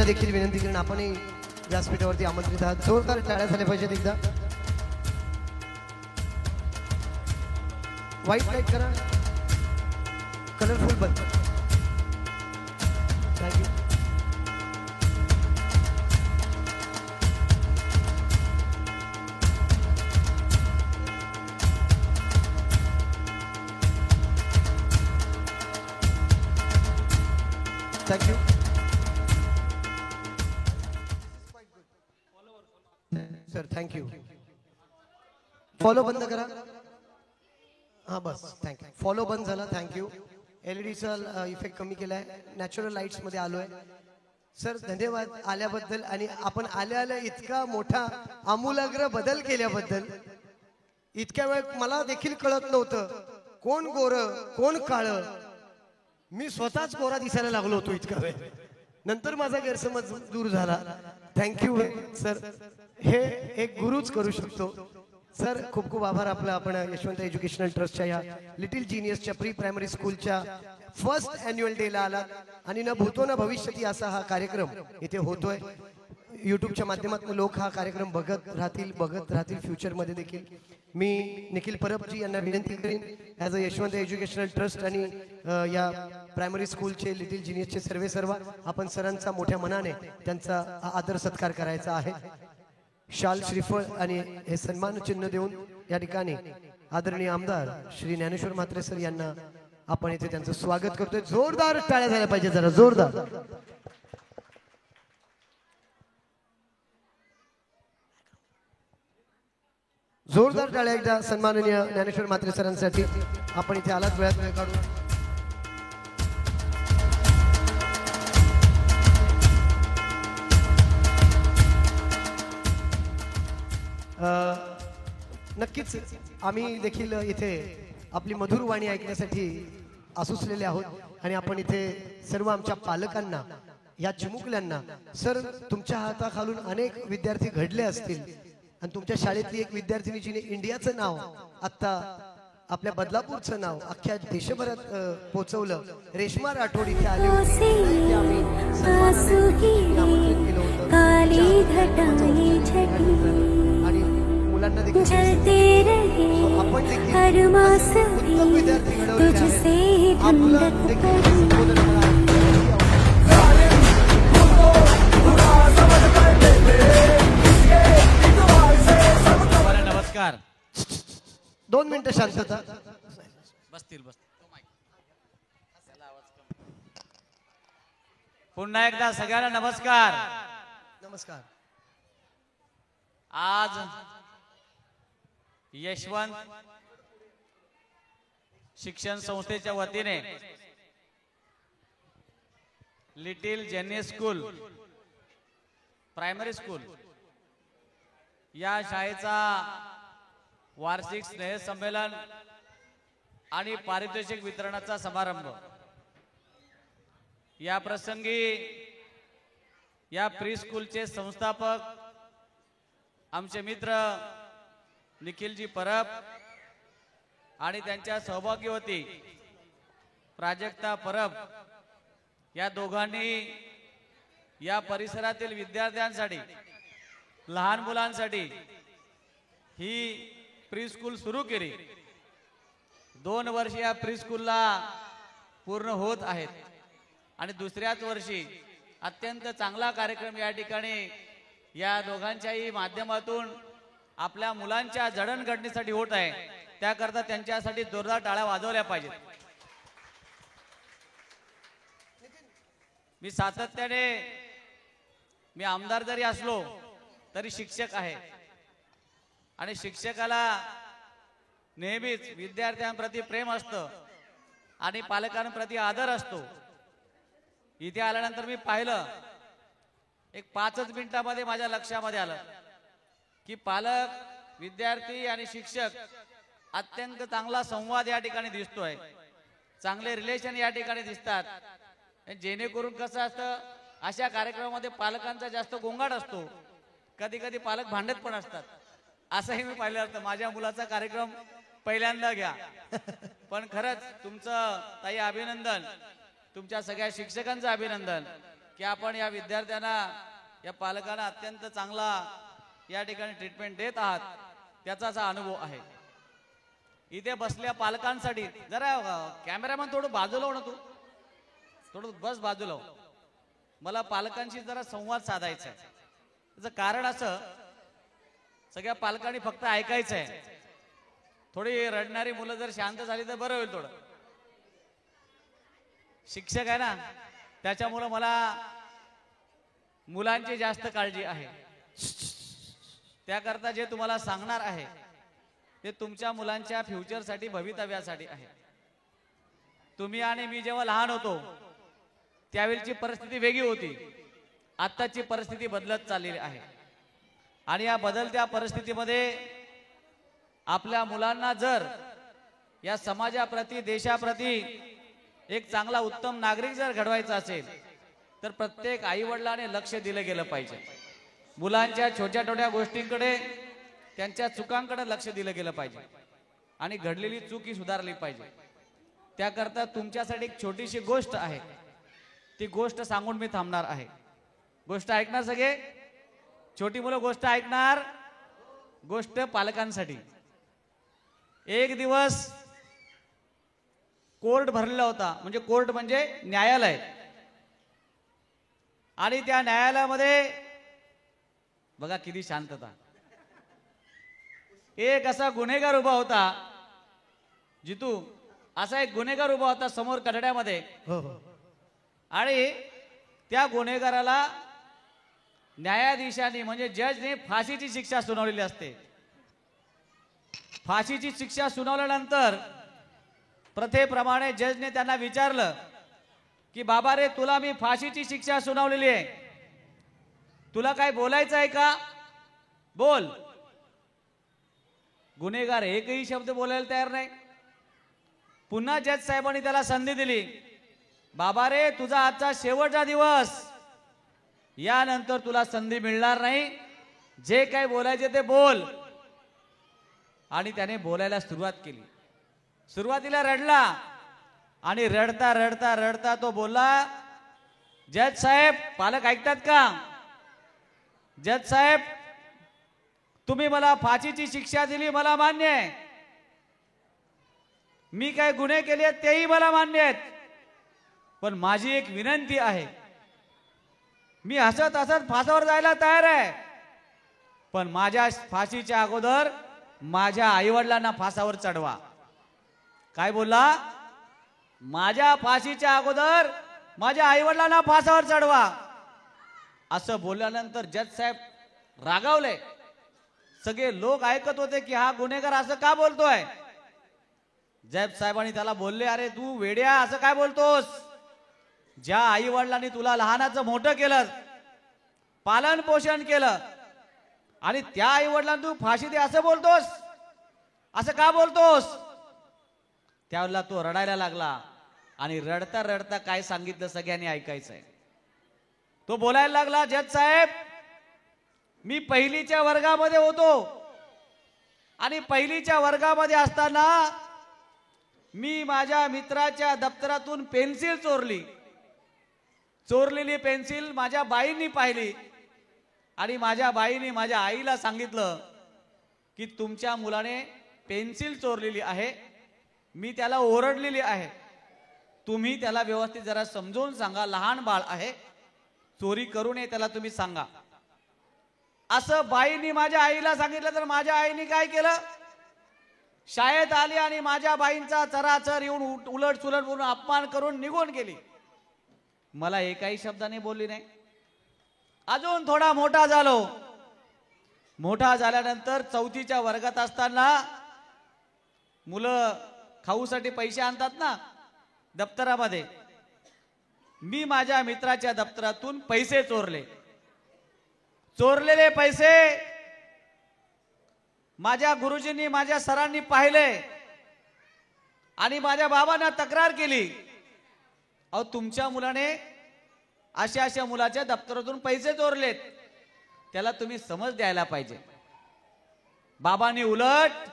यांना देखील विनंती करेन आपणही व्यासपीठावरती आमंत्रित आहात. जोरदार टाळ्या झाल्या पाहिजेत एकदा. व्हाईट लाईट करा, colourful bulb. Thank you. Thank you sir. Thank you. Follow बंद करा. हां बस थँक्यू. फॉलो बंद झाला. थँक्यू. एलईडीचा इफेक्ट कमी केलाय. नॅचरल लाईट्स मध्ये आलोय सर. धन्यवाद आल्याबद्दल आणि आपण आल्या इतका मोठा आमूलाग्र बदल केल्याबद्दल. इतक्या वेळ मला देखील कळत नव्हतं कोण गोर कोण काळ. मी स्वतःच गोरा दिसायला लागलो होतो इतका वेळ. नंतर माझा गैरसमज दूर झाला. Thank you sir. हे एक गुरुच करू शकतो सर. खूप खूप आभार आपला. आपण यशवंत एज्युकेशनल ट्रस्टच्या या लिटिल जीनियसच्या प्री प्रायमरी स्कूलच्या फर्स्ट अॅन्युअल डेला आलात आणि न भूतो न भविष्यती असा हा कार्यक्रम इथे होतोय. यूट्यूबच्या माध्यमातून लोक हा कार्यक्रम बघत राहतील फ्युचरमध्ये देखील. मी निखिल परबजी यांना विनंती करीन as a Yashwant educational trust आणि या प्रायमरी स्कूलचे लिटिल जीनियसचे सर्व आपण सरांचा मोठ्या मनाने त्यांचा आदर सत्कार करायचा आहे. शाल श्रीफळ आणि हे सन्मान चिन्ह देऊन या ठिकाणी आदरणीय आमदार श्री ज्ञानेश्वर म्हात्रे सर यांना आपण इथे त्यांचं स्वागत करतोय. जोरदार टाळ्या झाल्या पाहिजे जरा जोरदार. जोरदार टाळ्या एकदा सन्माननीय ज्ञानेश्वर म्हात्रे सरांसाठी. आपण इथे आलात वेळात वेळ काढून. नक्कीच आम्ही देखील इथे आपली मधुर वाणी ऐकण्यासाठी आसुसलेले आहोत आणि आपण इथे सर्व आमच्या पालकांना या चिमुकल्यांना सर तुमच्या हाताखालून अनेक विद्यार्थी घडले असतील आणि तुमच्या शाळेतली एक विद्यार्थिनी जिने इंडियाचं नाव आता आपल्या बदलापूरचं नाव अख्ख्या देशभरात पोहोचवलं. रेश्मा राठोड इथे आली होती. आणि मुलांना देखील आपण उत्तम विद्यार्थी घडवले नमस्कार. 2 मिनिटं शांतता. बसतील. पुन्हा एकदा सगळ्यांना नमस्कार. नमस्कार. आज यशवंत शिक्षण संस्थेच्या वतीने little genius school primary school या शाळेचा वार्षिक स्नेहसंमेलन आणि पारितोषिक वितरणाचा समारंभ. या प्रसंगी या प्री स्कूलचे संस्थापक आमचे मित्र निखिलजी परब आणि त्यांच्या सहभागीवती प्राजक्ता परब या दोघांनी या परिसरातील विद्यार्थ्यांसाठी लहान मुलांसाठी ही प्री स्कूल सुरू केली. 2 वर्ष या प्री स्कूलला पूर्ण होत आहेत आणि दुसऱ्याच वर्षी अत्यंत चांगला कार्यक्रम या ठिकाणी या दोघांच्याही माध्यमातून आपल्या मुलांच्या जडणघडणीसाठी होत आहे. त्याकरता त्यांच्यासाठी जोरदार टाळ्या वाजवल्या पाहिजेत. मी सातत्याने मी आमदार जरी असलो तरी शिक्षक आहे आणि शिक्षकाला नेहमीच विद्यार्थ्यांप्रती प्रेम असतं आणि पालकांप्रती आदर असतो. इथे आल्यानंतर मी पाहिलं एक 5 मिनिटांमध्ये माझ्या लक्षामध्ये आलं की पालक विद्यार्थी आणि शिक्षक अत्यंत चांगला संवाद या ठिकाणी दिसतोय. चांगले रिलेशन या ठिकाणी दिसतात. जेणेकरून कसं असतं अशा कार्यक्रमामध्ये पालकांचा जास्त गोंगाट असतो. कधी कधी पालक भांडत पण असतात. असंही मी पाहिलं होतं. माझ्या मुलाचा कार्यक्रम पहिल्यांदा घ्या. पण खरंच तुमचं ताई अभिनंदन. तुमच्या सगळ्या शिक्षकांचं अभिनंदन की आपण या विद्यार्थ्यांना, या पालकांना अत्यंत चांगला या ठिकाणी ट्रीटमेंट देत आहात, त्याचाच हा अनुभव आहे. इथे बसल्या पालकांसाठी जरा कॅमेरामॅन थोडं बाजूला हो ना, तू थोडं बस बाजूला हो. मला पालकांशी जरा संवाद साधायचा आहे. त्याचं कारण असं, सगळ्या पालकांनी फक्त ऐकायचं आहे. थोडी रडणारी मुलं जर शांत झाली तर बरं होईल. थोडं शिक्षक आहे ना, त्याच्यामुळं मला मुलांची जास्त काळजी आहे. त्याकरता जे तुम्हाला सांगणार आहे ते तुमच्या मुलांच्या फ्युचरसाठी, भवितव्यासाठी आहे. तुम्ही आणि मी जेव्हा लहान होतो त्यावेळची परिस्थिती वेगळी होती. आत्ताची परिस्थिती बदलत चाललेली आहे आणि या बदलत्या परिस्थितीमध्ये आपल्या मुलांना जर या समाजाप्रती, देशाप्रती एक चांगला उत्तम नागरिक जर घडवायचा असेल तर प्रत्येक आईवडिलांनी लक्ष दिलं गेलं पाहिजे. मुलांच्या छोट्या छोट्या गोष्टींकडे, त्यांच्या चुकांकडे लक्ष दिलं गेलं पाहिजे आणि घडलेली चूक ही सुधारली पाहिजे. त्याकरता तुमच्यासाठी एक छोटीशी गोष्ट आहे, ती गोष्ट सांगून मी थांबणार आहे. गोष्ट ऐकणार सगळे? छोटी मुलं गोष्ट ऐकणार. गोष्ट पालकांसाठी. एक दिवस कोर्ट भरलेला होता, म्हणजे कोर्ट म्हणजे न्यायालय, आणि त्या न्यायालयामध्ये बघा किती शांतता. एक असा गुन्हेगार उभा होता, जितू असा एक गुन्हेगार उभा होता समोर कठड्यामध्ये. आणि त्या गुन्हेगाराला न्यायाधीशाने, म्हणजे जजने फाशीची शिक्षा सुनावलेली असते. फाशीची शिक्षा सुनावल्यानंतर प्रथेप्रमाणे जजने त्यांना विचारलं की बाबा रे, तुला मी फाशीची शिक्षा सुनावलेली आहे, तुला काय बोलायचं आहे का? बोल. गुन्हेगार एकही शब्द बोलायला तयार नाही. पुन्हा जज साहेबांनी त्याला संधी दिली. बाबा रे, तुझा आजचा शेवटचा दिवस, यानंतर तुला संधी मिळणार नाही, जे काय बोलायचे ते बोल. आणि त्याने बोलायला सुरुवात केली. सुरुवातीला रडला आणि रडता रडता रडता तो बोलला, जज साहेब, पालक ऐकतात का? जज साहेब, तुम्ही मला फाशीची शिक्षा दिली, मला मान्य आहे. मी काय गुन्हे केले तेही मला मान्य आहेत, पण माझी एक विनंती आहे. मी हसत हसत फासावर जायला तयार आहे, पण माझ्या फाशीच्या अगोदर माझ्या आईवडिलांना फासावर चढवा. काय बोलला? माझ्या फाशीच्या अगोदर माझ्या आईवडिलांना फासावर चढवा. असं बोलल्यानंतर जज साहेब रागावले. सगळे लोक ऐकत होते की हा गुन्हेगार असं का बोलतोय. जज साहेबांनी त्याला बोलले, अरे तू वेड्या, असं काय बोलतोस? ज्या आई वडिलांनी तुला लहानाचं मोठं केलं, पालन पोषण केलं, आणि त्या आई वडिलांना तू फाशी दे असं बोलतोस, असं का बोलतोस? त्यावेळेला तो रडायला लागला आणि रडता रडता काय सांगितलं सगळ्यांनी ऐकायचंय. तो बोलायला लागला, जज साहेब, मी पहिलीच्या वर्गामध्ये होतो आणि पहिलीच्या वर्गामध्ये असताना मी माझ्या मित्राच्या दप्तरातून पेन्सिल चोरली. चोरलेली पेन्सिल माझ्या बाईंनी पाहिली आणि माझ्या बाईंनी माझ्या आईला सांगितलं की तुमच्या मुलाने पेन्सिल चोरलेली आहे, मी त्याला ओरडलेली आहे, तुम्ही त्याला व्यवस्थित जरा समजून सांगा, लहान बाळ आहे, चोरी करू नये त्याला तुम्ही सांगा. असं बाईंनी माझ्या आईला सांगितलं. तर माझ्या आईने काय केलं? शाळेत आली आणि माझ्या बाईंचा चराचर येऊन उलट सुलट बोलून अपमान करून निघून गेली. मला एकाही शब्दाने बोलली नाही. अजून थोडा मोठा झालो. मोठा झाल्यानंतर चौथीच्या वर्गात असताना मुलं खाऊसाठी पैसे आणतात ना दप्तरामध्ये, मी माझ्या मित्राच्या दप्तरातून पैसे चोरले. चोरलेले पैसे माझ्या गुरुजींनी, माझ्या सरांनी पाहिले आणि माझ्या बाबांना तक्रार केली, अहो तुमच्या मुलाने अशा अशा मुलाच्या दप्तरातून पैसे चोरलेत, त्याला तुम्ही समज द्यायला पाहिजे. बाबांनी उलट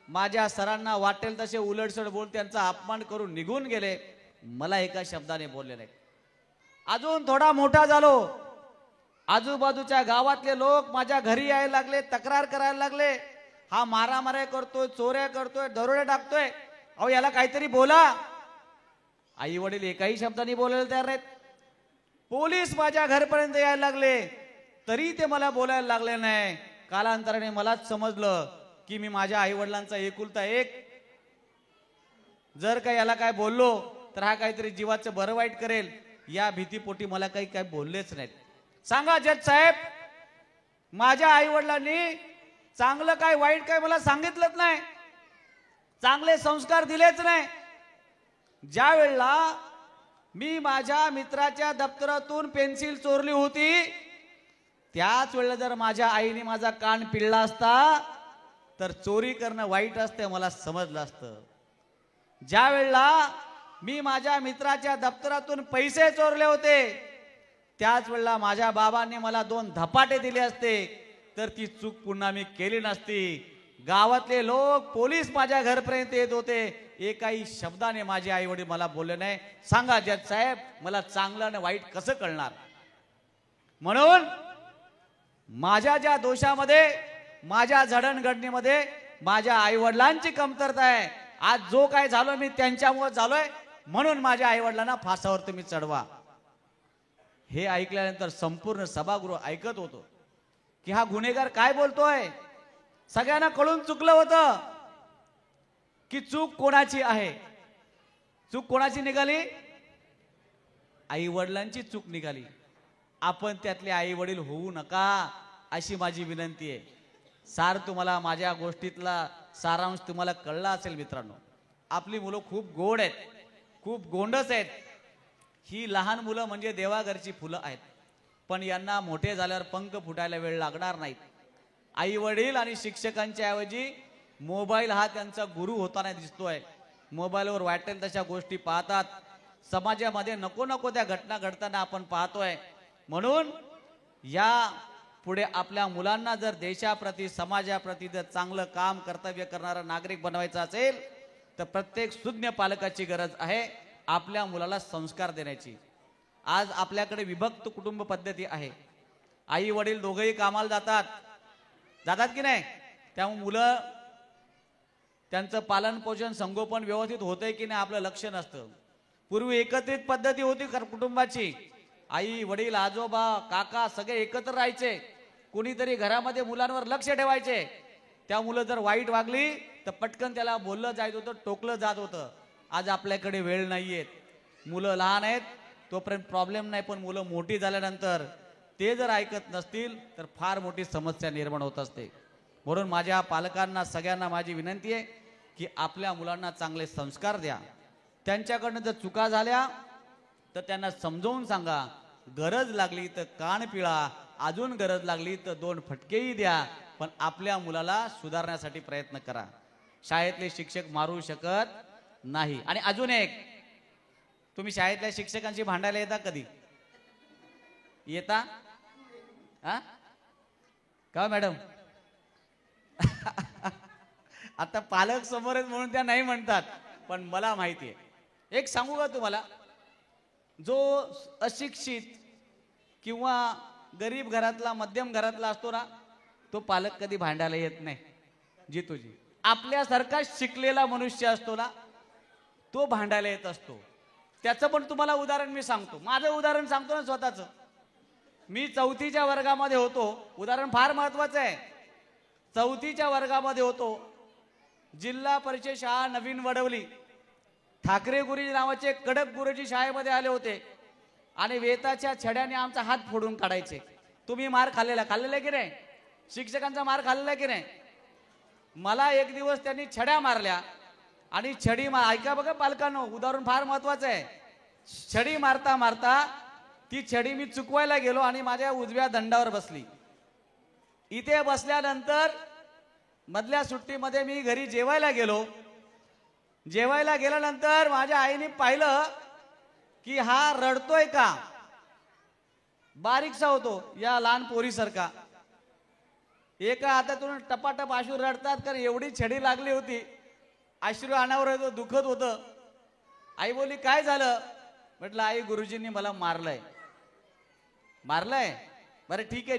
माझ्या सरांना वाटेल तसे उलटसड बोल त्यांचा अपमान करून निघून गेले. मला एका शब्दाने बोलले नाही. अजून थोडा मोठा झालो, आजूबाजूच्या गावातले लोक माझ्या घरी यायला लागले, तक्रार करायला लागले, हा मारामाऱ्या करतोय, चोऱ्या करतोय, दरोडे टाकतोय, अहो याला काहीतरी बोला. आई वडील एकाही शब्दाने बोलायला तयार नाहीत. पोलीस माझ्या घरपर्यंत यायला लागले तरी ते मला बोलायला लागले नाही. कालांतराने मलाच समजलं की मी माझ्या आई वडिलांचा एकुलता एक, जर का याला काय बोललो तर हा काहीतरी जीवाचं बरं वाईट करेल, या भीतीपोटी मला काही बोललेच नाहीत. सांगा जज साहेब, माझ्या आई वडिलांनी चांगलं काय वाईट काय मला सांगितलंच नाही, चांगले संस्कार दिलेच नाही. ज्या वेळेला मी माझ्या मित्राच्या दप्तरातून पेन्सिल चोरली होती, त्याच वेळेला जर माझ्या आईने माझा कान पिळला असता तर चोरी करणं वाईट असतं मला समजलं असतं. ज्या वेळेला मी माझ्या मित्राच्या दप्तरातून पैसे चोरले होते, त्याच वेळेला माझ्या बाबांनी मला 2 धपाटे दिले असते तर ती चूक पुन्हा मी केली नसती. गावातले लोक, पोलीस माझ्या घरपर्यंत येत होते, एकाही शब्दाने माझे आई वडील मला बोलले नाही. सांगा जज साहेब, मला चांगलं आणि वाईट कसं कळणार? म्हणून माझ्या ज्या दोषामध्ये, माझ्या जडणघडणीमध्ये माझ्या आई वडिलांची कमतरता आहे. आज जो काय झालो मी त्यांच्यामुळे झालोय, म्हणून माझ्या आई वडिलांना फासावर तुम्ही चढवा. हे ऐकल्यानंतर संपूर्ण सभागृह ऐकत होतो की हा गुन्हेगार काय बोलतोय. सगळ्यांना कळून चुकलं होतं की चूक कोणाची आहे. चूक कोणाची निघाली? आई वडिलांची चूक निघाली. आपण त्यातले आई वडील होऊ नका अशी माझी विनंती आहे. सार तुम्हाला माझ्या गोष्टीतला सारांश तुम्हाला कळला असेल मित्रांनो. आपली मुलं खूप गोड आहेत, खूप गोंडस आहेत. ही लहान मुलं म्हणजे देवाघरची फुलं आहेत, पण यांना मोठे झाल्यावर पंख फुटायला वेळ लागणार नाहीत. आई वडील आणि शिक्षकांच्या ऐवजी मोबाईल हा त्यांचा गुरु होताना दिसतोय. मोबाईलवर वाटेल तशा गोष्टी पाहतात. समाजामध्ये नको नको त्या घटना घडताना आपण पाहतोय. म्हणून या पुढे आपल्या मुलांना जर देशाप्रती, समाजाप्रती जर चांगलं काम, कर्तव्य करणारा नागरिक बनवायचा असेल तर प्रत्येक सुज्ञ पालकाची गरज आहे आपल्या मुलाला संस्कार देण्याची. आज आपल्याकडे विभक्त कुटुंब पद्धती आहे. आई वडील दोघेही कामाला जातात की नाही? त्यामुळे मुलं त्यांचं पालन पोषण, संगोपन व्यवस्थित होतंय की नाही आपलं लक्ष नसतं. पूर्वी एकत्रित पद्धती होती कुटुंबाची. आई वडील, आजोबा, काका सगळे एकत्र राहायचे. कुणीतरी घरामध्ये मुलांवर लक्ष ठेवायचे. त्या मुलं जर वाईट वागली तर पटकन त्याला बोललं जात होतं, टोकलं जात होतं. आज आपल्याकडे वेळ नाहीये. मुलं लहान आहेत तोपर्यंत प्रॉब्लेम नाही, पण मुलं मोठी झाल्यानंतर ते जर ऐकत नसतील तर फार मोठी समस्या निर्माण होत असते. म्हणून माझ्या पालकांना सगळ्यांना माझी विनंती आहे की आपल्या मुलांना चांगले संस्कार द्या. त्यांच्याकडनं जर चुका झाल्या तर त्यांना समजावून सांगा. गरज लागली तर कान पिळा, अजून गरज लागली तर 2 फटकेही द्या, पण आपल्या मुलाला सुधारण्यासाठी प्रयत्न करा. शाळेतले शिक्षक मारू शकत नाही. आणि अजून एक, तुम्ही शाळेतल्या शिक्षकांशी भांडायला येता कधी? येता? हा का मॅडम? आता पालक समोर आहेत म्हणून त्या नाही म्हणतात, पण मला माहिती आहे. एक सांगू का तुम्हाला, जो अशिक्षित किंवा गरीब घरातला, मध्यम घरातला असतो ना, तो पालक कधी भांडायला येत नाही. जी तुझी आपल्यासारखा शिकलेला मनुष्य असतो ना, तो भांडायला येत असतो. त्याचं पण तुम्हाला उदाहरण मी सांगतो. माझं उदाहरण सांगतो ना स्वतःच. मी 4थीच्या वर्गामध्ये होतो. उदाहरण फार महत्वाचं आहे. 4थीच्या वर्गामध्ये होतो. जिल्हा परिषद शाळा नवीन वडवली. ठाकरे गुरुजी नावाचे कडक गुरुजी शाळेमध्ये आले होते आणि वेताच्या छड्याने आमचा हात फोडून काढायचे. तुम्ही मार खाल्लेला की नाही? शिक्षकांचा मार खाल्लेला की नाही? मला एक दिवस त्यांनी छड्या मारल्या आणि छडी ऐका बघा पालकांनो, उदाहरण फार महत्वाचं आहे. छडी मारता मारता ती छडी मी चुकवायला गेलो आणि माझ्या उजव्या दंडावर बसली. इथे बसल्यानंतर मधल्या सुट्टीमध्ये मी घरी जेवायला गेलो. जेवायला गेल्यानंतर माझ्या आईने पाहिलं की हा रडतोय का. बारीकसा होतो, या लहान पोरीसारखा. एका हातातून टपाटप अश्रू रडतात, कारण एवढी छडी लागली होती. अश्रू अनावर दुखत होतं. आई बोलली काय झालं? म्हटलं आई, गुरुजींनी मला मारलंय. मारलंय? बरं ठीक आहे,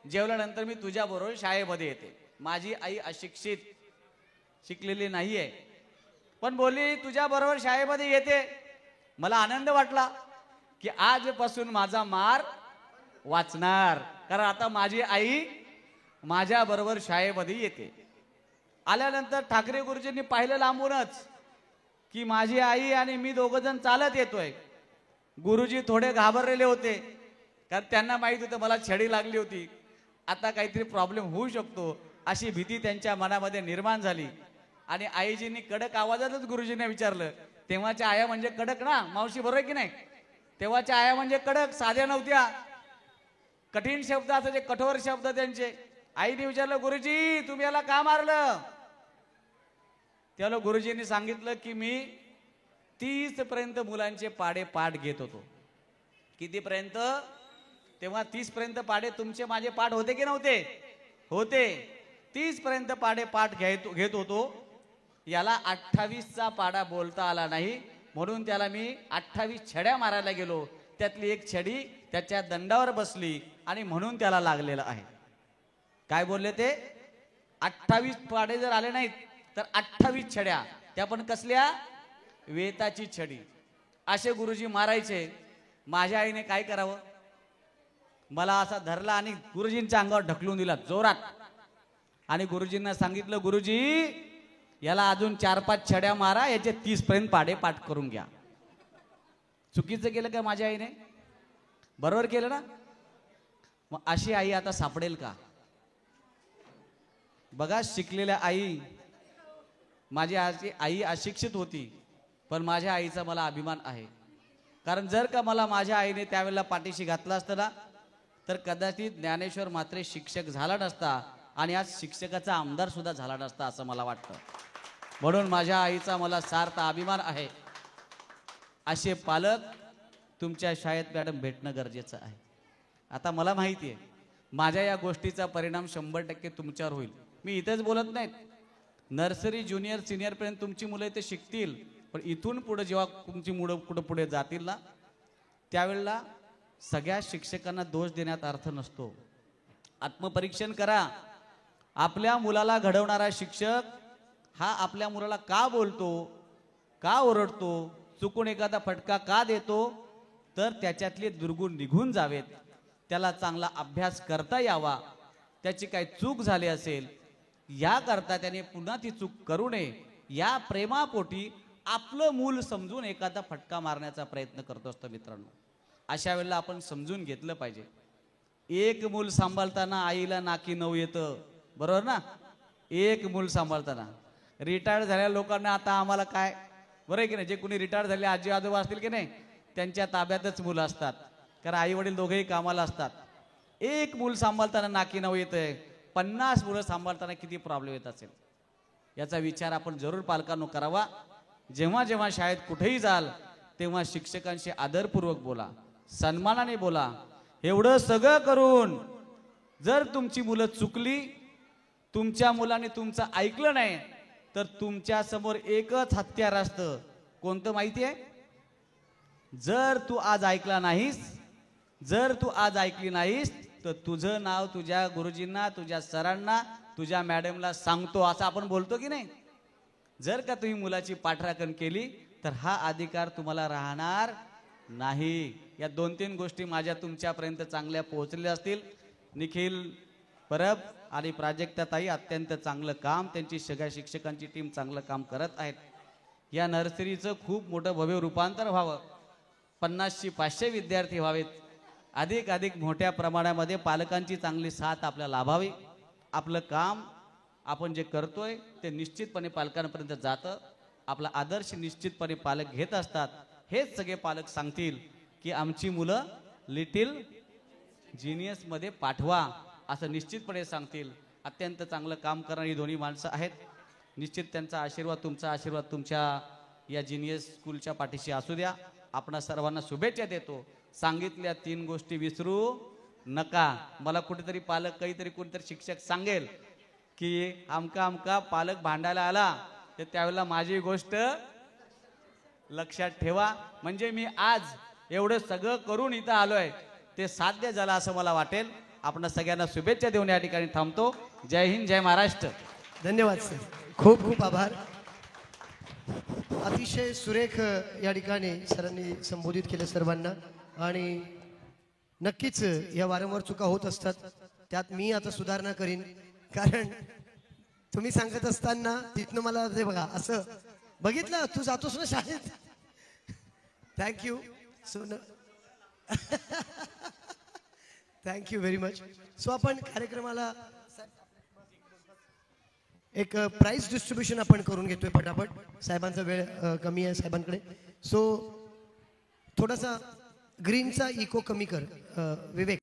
जेवल्यानंतर मी तुझ्या बरोबर शाळेमध्ये येते. माझी आई अशिक्षित, शिकलेली नाहीये, पण बोलली तुझ्या बरोबर शाळेमध्ये येते. मला आनंद वाटला की आजपासून माझा मार वाचणार, कारण आता माझी आई माझ्या बरोबर शाळेमध्ये येते. आल्यानंतर ठाकरे गुरुजींनी पाहिलं लांबूनच की माझी आई आणि मी दोघ जण चालत येतोय. गुरुजी थोडे घाबरलेले होते, कारण त्यांना माहित होतं मला छडी लागली होती, आता काहीतरी प्रॉब्लेम होऊ शकतो अशी भीती त्यांच्या मनामध्ये निर्माण झाली. आणि आईजींनी कडक आवाजातच गुरुजींना विचारलं, तेव्हाच्या आया म्हणजे कडक ना मावशी, बरोबर की नाही? तेव्हाच्या आया म्हणजे कडक, साध्या नव्हत्या, कठीण शब्द असायचे, कठोर शब्द त्यांचे. आईने विचारलं, गुरुजी तुम्ही याला का मारलं? त्याला गुरुजींनी सांगितलं की मी 30 पर्यंत मुलांचे पाढे पाठ घेत होतो. कितीपर्यंत? तेव्हा 30 पर्यंत पाढे तुमचे माझे पाठ होते की नव्हते? होते. 30 पर्यंत पाढे पाठ घेत होतो. याला 28चा पाढा बोलता आला नाही, म्हणून त्याला मी 28 छड्या मारायला गेलो. त्यातली एक छडी त्याच्या दंडावर बसली आणि म्हणून त्याला लागलेलं आहे. काय बोलले ते? 28 पाढे जर आले नाहीत तर 28 छड्या, त्या पण कसल्या? वेताची छडी. असे गुरुजी मारायचे. माझ्या आईने काय करावं? मला असा धरला आणि गुरुजींच्या अंगावर ढकलून दिला जोरात. आणि गुरुजींना सांगितलं, गुरुजी याला अजून 4-5 छड्या मारा, याचे 30 पर्यंत पाढे पाठ करून घ्या. चुकीचं केलं का माझ्या आईने? बरोबर केलं ना? मग अशी आई आता सापडेल का? बघा, शिकलेल्या आई, माझी आई अशिक्षित होती, पण माझ्या आईचा मला अभिमान आहे. कारण जर का मला माझ्या आईने त्यावेळेला पाठीशी घातला असतं ना, तर कदाचित ज्ञानेश्वर मात्रे शिक्षक झाला नसता आणि आज शिक्षकाचा आमदार सुद्धा झाला नसता असं मला वाटतं. म्हणून माझ्या आईचा मला सार्थ अभिमान आहे. असे पालक तुमच्या शाळेत मॅडम भेटणं गरजेचं आहे. आता मला माहिती आहे माझ्या या गोष्टीचा परिणाम 100% तुमच्यावर होईल. मी इथेच बोलत नाहीत, नर्सरी ज्युनियर सिनियर पर्यंत तुमची मुलं इथे शिकतील, पण इथून पुढे जेव्हा तुमची मुलं पुढे जातील ना, त्यावेळेला सगळ्या शिक्षकांना दोष देण्यात अर्थ नसतो. आत्मपरीक्षण करा. आपल्या मुलाला घडवणारा शिक्षक हा आपल्या मुलाला का बोलतो, का ओरडतो, चुकून एखादा फटका का देतो, तर त्याच्यातले दुर्गुण निघून जावेत, त्याला चांगला अभ्यास करता यावा, त्याची काही चूक झाली असेल याकरता त्याने पुन्हा ती चूक करू नये, या प्रेमापोटी आपलं मूल समजून एखादा फटका मारण्याचा प्रयत्न करतो असतो. मित्रांनो, अशा वेळेला आपण समजून घेतलं पाहिजे. एक मूल सांभाळताना आईला नाकी नऊ येतं, बरोबर ना? एक मूल सांभाळताना. रिटायर्ड झालेल्या लोकांना आता आम्हाला काय, बरोबर आहे की नाही? जे कोणी रिटायर्ड झाले आजी आजोबा असतील की नाही, त्यांच्या ताब्यातच मुलं असतात, कारण आई वडील दोघेही कामाला असतात. एक मूल सांभाळताना नाकी नऊ येतंय, 50 मुलं सांभाळताना किती प्रॉब्लेम येत असेल, याचा विचार आपण जरूर पालकांनो करावा. जेव्हा जेव्हा शाळेत कुठेही जाल तेव्हा शिक्षकांशी आदरपूर्वक बोला, सन्मानाने बोला. एवढं सगळं करून जर तुमची मुलं चुकली, तुमच्या मुलाने तुमचं ऐकलं नाही, तर तुमच्या समोर एकच हत्यार असतं. कोणतं माहिती आहे? जर तू आज ऐकला नाहीस, जर तू आज ऐकली नाहीस, तर तुझं नाव तुझ्या गुरुजींना, तुझ्या सरांना, तुझ्या मॅडमला सांगतो, असं आपण बोलतो की नाही? जर का तुम्ही मुलाची पाठराखण केली तर हा अधिकार तुम्हाला राहणार नाही. या 2-3 गोष्टी माझ्या तुमच्यापर्यंत चांगल्या पोहोचलेल्या असतील. निखिल परब आणि प्राजक्ताताई अत्यंत चांगलं काम, त्यांची सगळ्या शिक्षकांची टीम चांगलं काम करत आहेत. या नर्सरीचं खूप मोठं भव्य रूपांतर व्हावं, 50-500 विद्यार्थी व्हावेत, अधिक मोठ्या प्रमाणामध्ये पालकांची चांगली साथ आपल्याला लाभावी. आपलं काम आपण जे करतोय ते निश्चितपणे पालकांपर्यंत जातं. आपला आदर्श निश्चितपणे पालक घेत असतात. हेच सगळे पालक सांगतील की आमची मुलं लिटिल जिनियस मध्ये पाठवा, असं निश्चितपणे सांगतील. अत्यंत चांगलं काम करणारी दोन्ही माणसं आहेत. निश्चित त्यांचा आशीर्वाद, तुमचा आशीर्वाद तुमच्या या जिनियस स्कूलच्या पाठीशी असू द्या. आपणा सर्वांना शुभेच्छा देतो. सांगितल्या 3 गोष्टी विसरू नका. मला कुठेतरी पालक, कुठेतरी शिक्षक सांगेल की आमका पालक भांडायला आला, तर त्यावेळेला माझी गोष्ट लक्षात ठेवा. म्हणजे मी आज एवढं सगळं करून इथं आलोय ते साध्य झालं असं मला वाटेल. आपण सगळ्यांना शुभेच्छा देऊन या ठिकाणी थांबतो. जय हिंद, जय महाराष्ट्र. धन्यवाद सर, खूप खूप आभार. अतिशय सुरेख या ठिकाणी सरांनी संबोधित केलं सर्वांना. आणि नक्कीच या वारंवार चुका होत असतात, त्यात मी आता सुधारणा करीन. कारण तुम्ही सांगत असताना तिथनं मला ते बघा असं बघितलं, तू जातोस ना शाळेत. Thank you thank you very much. So आपण कार्यक्रमाला एक प्राइज डिस्ट्रीब्युशन आपण करून घेतोय पटापट. साहेबांचा वेळ कमी आहे साहेबांकडे. सो थोडासा ग्रीनचा इको कमी कर विवेक.